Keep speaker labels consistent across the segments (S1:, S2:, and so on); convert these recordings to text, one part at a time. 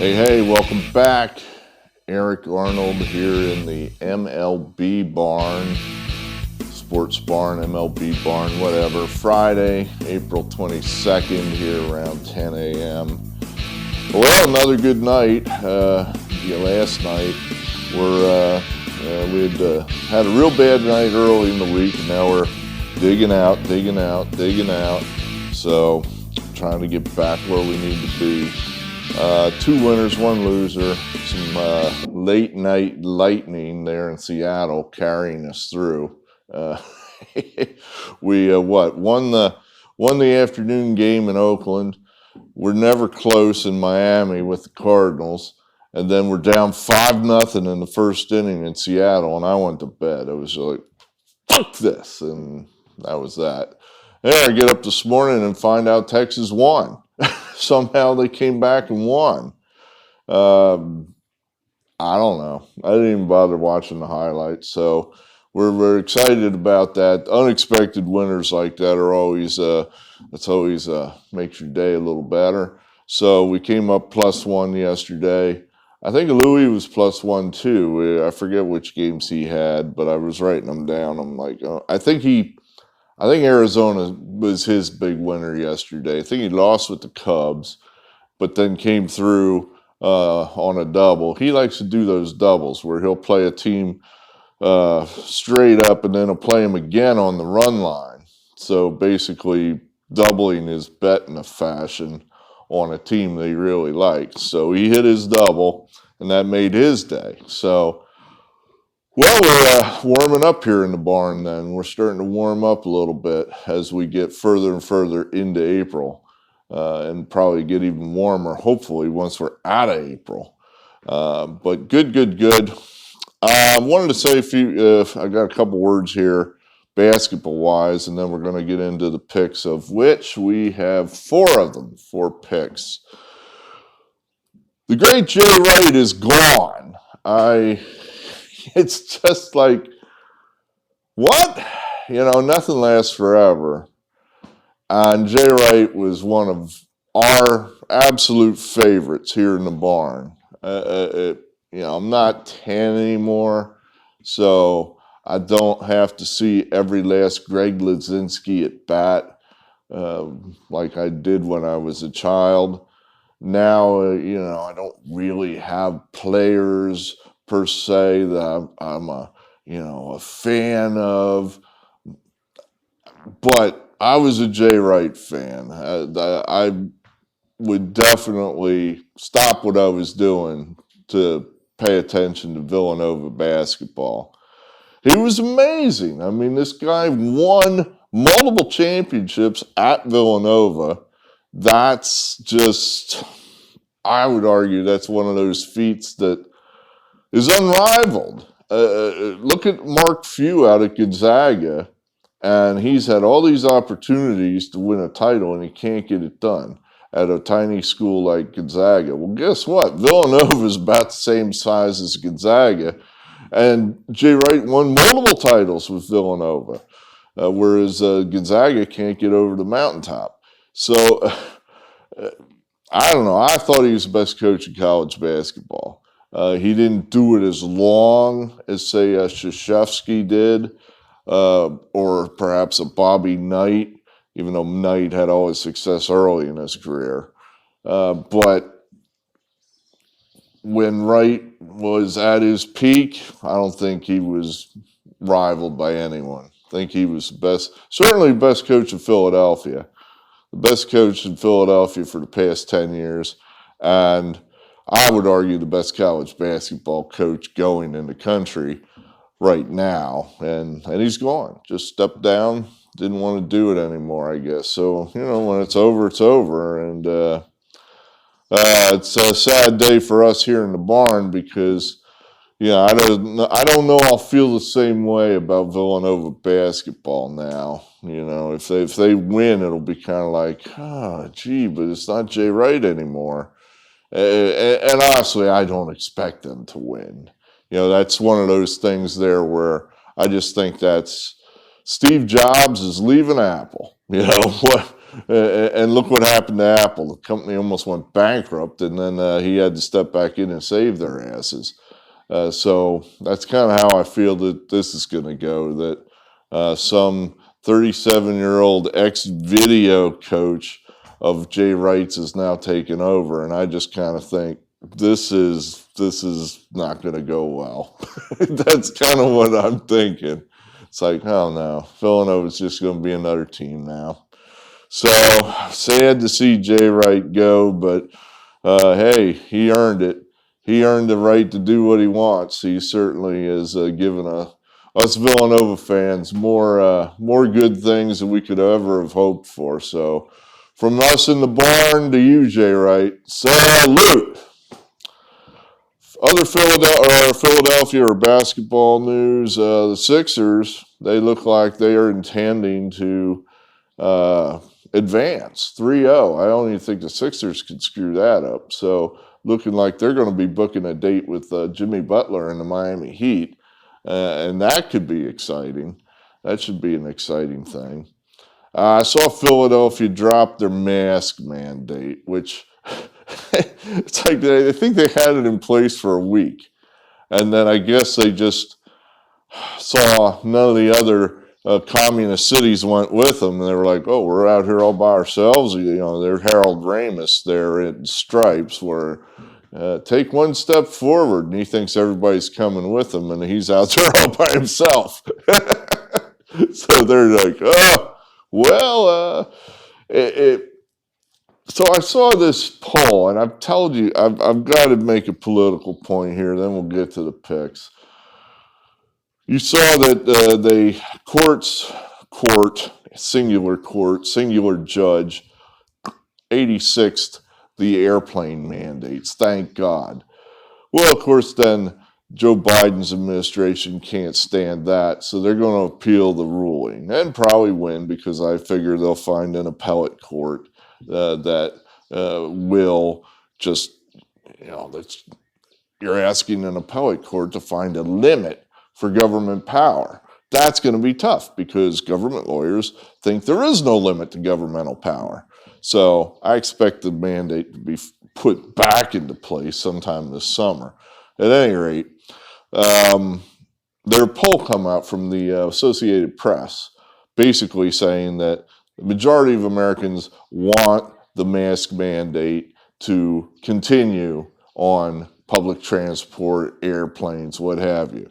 S1: Hey, welcome back. Eric Arnold here in the MLB barn, sports barn, MLB barn, whatever. Friday, April 22nd here around 10 a.m. Well, another good night. Last night we had a real bad night early in the week, and now we're digging out. So trying to get back where we need to be. 2 winners, 1 loser. Some late night lightning there in Seattle carrying us through. We won the afternoon game in Oakland. We're never close in Miami with the Cardinals, and then we're down 5-0 in the first inning in Seattle, and I went to bed. I was like, "Fuck this," and that was that. Then I get up this morning and find out Texas won. Somehow they came back and won. I don't know. I didn't even bother watching the highlights. So we're excited about that. Unexpected winners like that are always makes your day a little better. So we came up +1 yesterday. I think Louis was +1 too. I forget which games he had, but I was writing them down. I'm like, I think Arizona was his big winner yesterday. I think he lost with the Cubs, but then came through on a double. He likes to do those doubles where he'll play a team straight up and then he'll play them again on the run line. So basically doubling his bet in a fashion on a team that he really likes. So he hit his double, and that made his day. So well, we're warming up here in the barn then. We're starting to warm up a little bit as we get further and further into April, and probably get even warmer, hopefully, once we're out of April. But good. I wanted to say I got a couple words here, basketball-wise, and then we're going to get into the picks, of which we have 4 of them, 4 picks. The great Jay Wright is gone. It's just like, what? Nothing lasts forever. And Jay Wright was one of our absolute favorites here in the barn. I'm not 10 anymore, so I don't have to see every last Greg Ledzinski at bat like I did when I was a child. Now, I don't really have players per se that I'm a fan of, but I was a Jay Wright fan. I would definitely stop what I was doing to pay attention to Villanova basketball. He was amazing. I mean, this guy won multiple championships at Villanova. That's just, I would argue that's one of those feats that is unrivaled. Look at Mark Few out at Gonzaga, and he's had all these opportunities to win a title, and he can't get it done at a tiny school like Gonzaga. Well, guess what? Villanova is about the same size as Gonzaga, and Jay Wright won multiple titles with Villanova, whereas Gonzaga can't get over the mountaintop. So, I don't know. I thought he was the best coach in college basketball. He didn't do it as long as, say, Krzyzewski did, or perhaps a Bobby Knight, even though Knight had all his success early in his career. But when Wright was at his peak, I don't think he was rivaled by anyone. I think he was certainly the best coach in Philadelphia. The best coach in Philadelphia for the past 10 years. And I would argue the best college basketball coach going in the country right now. And he's gone. Just stepped down. Didn't want to do it anymore, I guess. So, when it's over, it's over. And it's a sad day for us here in the barn because, I don't know I'll feel the same way about Villanova basketball now. If they win, it'll be kind of like, but it's not Jay Wright anymore. And honestly, I don't expect them to win. That's one of those things there where I just think that's Steve Jobs is leaving Apple. And look what happened to Apple. The company almost went bankrupt, and then he had to step back in and save their asses. So that's kind of how I feel that this is going to go, that some 37-year-old ex-video coach of Jay Wright's is now taking over. And I just kind of think this is not going to go well. That's kind of what I'm thinking. It's like, oh no, Villanova's just going to be another team now. So sad to see Jay Wright go, but hey, he earned it. He earned the right to do what he wants. He certainly has given us Villanova fans more good things than we could ever have hoped for. So from us in the barn to you, Jay Wright, salute. Other Philadelphia or basketball news, the Sixers, they look like they are intending to advance 3-0. I don't even think the Sixers could screw that up. So looking like they're going to be booking a date with Jimmy Butler and the Miami Heat. And that could be exciting. That should be an exciting thing. I saw Philadelphia drop their mask mandate, which it's like I think they had it in place for a week. And then I guess they just saw none of the other communist cities went with them, and they were like, oh, we're out here all by ourselves. You know, they're Harold Ramis there in Stripes, where take one step forward, and he thinks everybody's coming with him, and he's out there all by himself. So they're like, oh, well, so I saw this poll, and I've told you, I've got to make a political point here, then we'll get to the picks. You saw that the singular judge, 86th the airplane mandates, thank God. Well, of course, then Joe Biden's administration can't stand that, so they're going to appeal the ruling and probably win, because I figure they'll find an appellate court that will just, you're asking an appellate court to find a limit for government power. That's going to be tough, because government lawyers think there is no limit to governmental power. So I expect the mandate to be put back into place sometime this summer. At any rate, their poll come out from the Associated Press, basically saying that the majority of Americans want the mask mandate to continue on public transport, airplanes, what have you.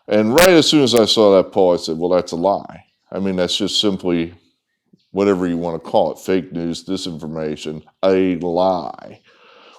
S1: And right as soon as I saw that poll, I said, well, that's a lie. I mean, that's just simply whatever you want to call it, fake news, disinformation, a lie.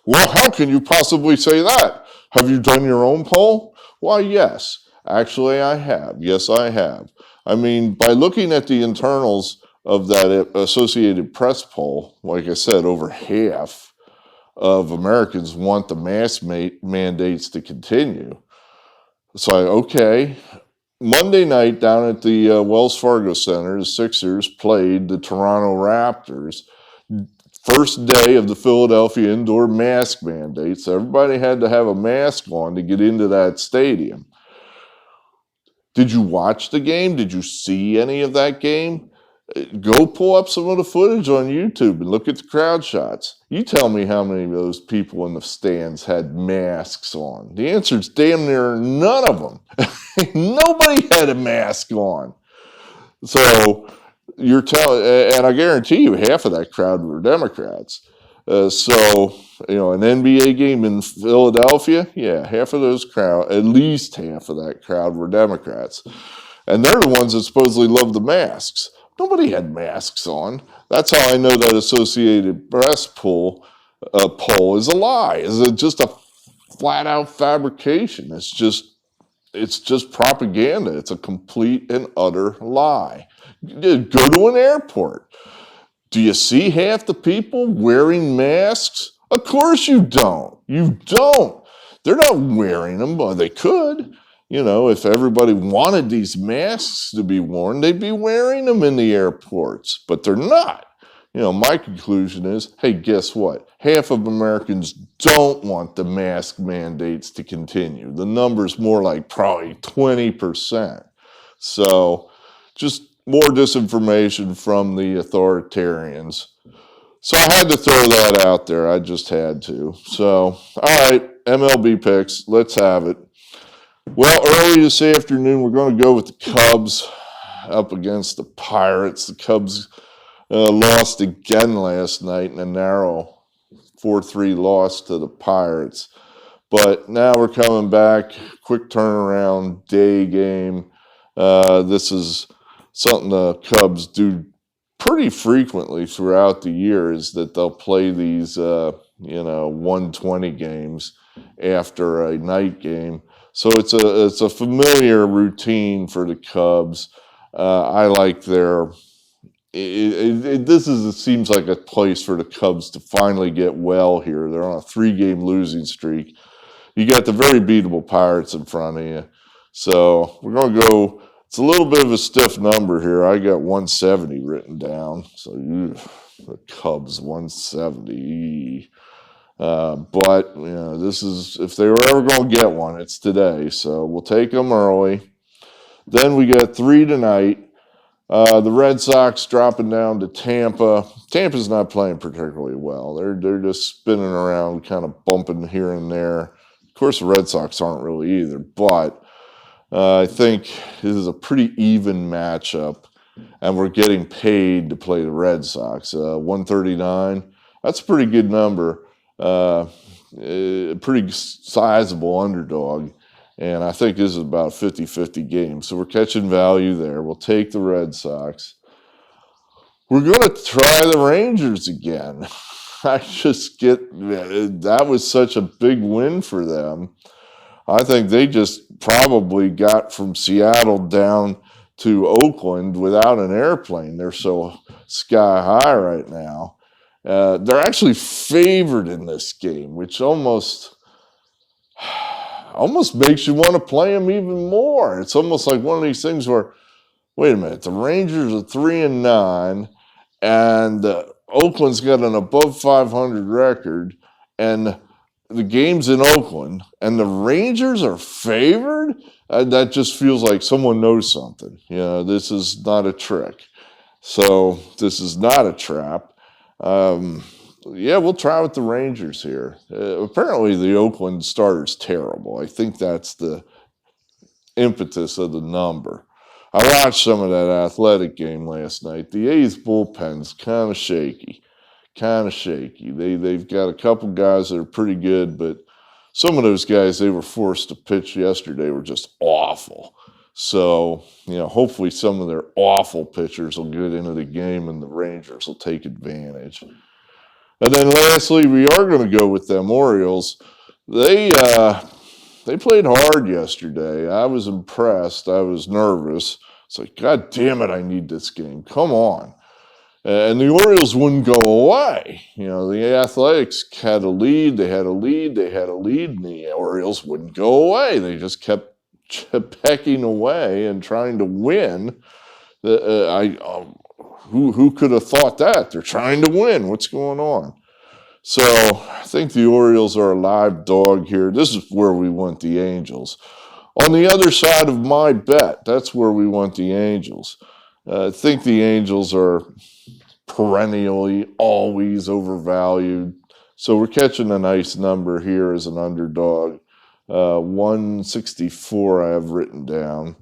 S1: Well, how can you possibly say that? Have you done your own poll? Why, yes. Actually, I have. Yes, I have. I mean, by looking at the internals of that Associated Press poll, like I said, over half of Americans want the mask mandates to continue. So, okay. Monday night down at the Wells Fargo Center, the Sixers played the Toronto Raptors. First day of the Philadelphia indoor mask mandates. Everybody had to have a mask on to get into that stadium. Did you watch the game? Did you see any of that game? Go pull up some of the footage on YouTube and look at the crowd shots. You tell me how many of those people in the stands had masks on. The answer is damn near none of them. Nobody had a mask on. So you're telling, and I guarantee you half of that crowd were Democrats. So, an NBA game in Philadelphia, yeah, half of those crowd, at least half of that crowd were Democrats. And they're the ones that supposedly love the masks. Nobody had masks on. That's how I know that Associated Press poll is a lie. Is it just a flat out fabrication? It's just propaganda. It's a complete and utter lie. Go to an airport. Do you see half the people wearing masks? Of course you don't. You don't. They're not wearing them, but they could. If everybody wanted these masks to be worn, they'd be wearing them in the airports, but they're not. My conclusion is, hey, guess what? Half of Americans don't want the mask mandates to continue. The number's more like probably 20%. So just more disinformation from the authoritarians. So I had to throw that out there. I just had to. So, all right, MLB picks. Let's have it. Well, early this afternoon, we're going to go with the Cubs up against the Pirates. The Cubs lost again last night in a narrow 4-3 loss to the Pirates. But now we're coming back, quick turnaround, day game. This is something the Cubs do pretty frequently throughout the year, is that they'll play these, 120 games after a night game. So it's a familiar routine for the Cubs. I like their. It seems like a place for the Cubs to finally get well here. They're on a 3-game losing streak. You got the very beatable Pirates in front of you. So we're going to go. It's a little bit of a stiff number here. I got 170 written down. So the Cubs 170. But this is, if they were ever going to get one, it's today. So we'll take them early. Then we got 3 tonight. The Red Sox dropping down to Tampa. Tampa's not playing particularly well. They're just spinning around, kind of bumping here and there. Of course, the Red Sox aren't really either, but I think this is a pretty even matchup, and we're getting paid to play the Red Sox. 139, that's a pretty good number. A pretty sizable underdog, and I think this is about 50-50 game. So we're catching value there. We'll take the Red Sox. We're going to try the Rangers again. That was such a big win for them. I think they just probably got from Seattle down to Oakland without an airplane. They're so sky high right now. They're actually favored in this game, which almost makes you want to play them even more. It's almost like one of these things where, wait a minute, the Rangers are 3-9, and Oakland's got an above 500 record, and the game's in Oakland, and the Rangers are favored? That just feels like someone knows something. This is not a trick. So this is not a trap. We'll try with the Rangers here. Apparently, the Oakland starter's terrible. I think that's the impetus of the number. I watched some of that Athletic game last night. The A's bullpen's kind of shaky. They've got a couple guys that are pretty good, but some of those guys they were forced to pitch yesterday were just awful. So, hopefully some of their awful pitchers will get into the game and the Rangers will take advantage. And then lastly, we are going to go with them Orioles. They played hard yesterday. I was impressed. I was nervous. It's like, God damn it, I need this game. Come on. And the Orioles wouldn't go away. The Athletics had a lead. They had a lead, and the Orioles wouldn't go away. They just kept pecking away and trying to win. Who could have thought that? They're trying to win. What's going on? So I think the Orioles are a live dog here. This is where we want the Angels. On the other side of my bet, that's where we want the Angels. I think the Angels are perennially always overvalued. So we're catching a nice number here as an underdog. 164 I have written down.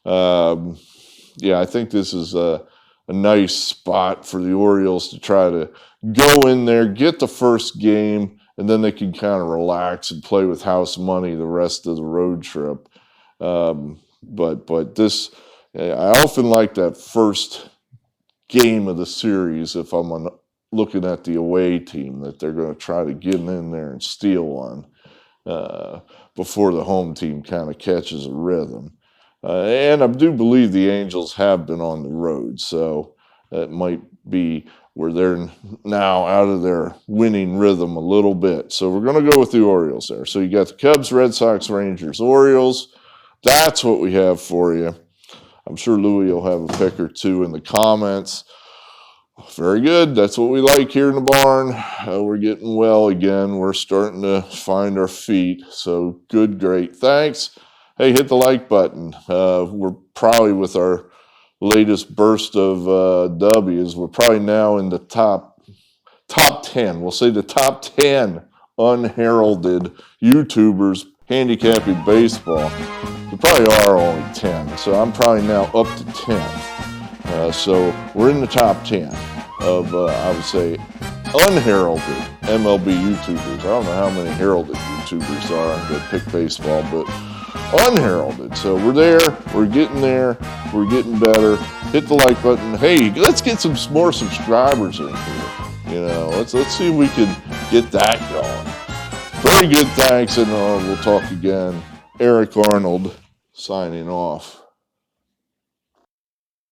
S1: I think this is a nice spot for the Orioles to try to go in there, get the first game, and then they can kind of relax and play with house money the rest of the road trip. But this, I often like that first game of the series if I'm looking at the away team, that they're going to try to get in there and steal one before the home team kind of catches a rhythm. And I do believe the Angels have been on the road, so that might be where they're now out of their winning rhythm a little bit. So we're going to go with the Orioles there. So you got the Cubs, Red Sox, Rangers, Orioles. That's what we have for you. I'm sure Louie will have a pick or two in the comments. Very good. That's what we like here in the barn. We're getting well again. We're starting to find our feet. So good, great. Thanks. Hey, hit the like button. We're probably with our latest burst of W's. We're probably now in the top 10. We'll say the top 10 unheralded YouTubers handicapping baseball. There probably are only 10, so I'm probably now up to 10. So we're in the top 10 of, I would say, unheralded MLB YouTubers. I don't know how many heralded YouTubers there are that pick baseball, but unheralded. So we're there, we're getting better. Hit the like button. Hey, let's get some more subscribers in here. Let's see if we can get that going. Very good, thanks, and we'll talk again. Eric Arnold signing off.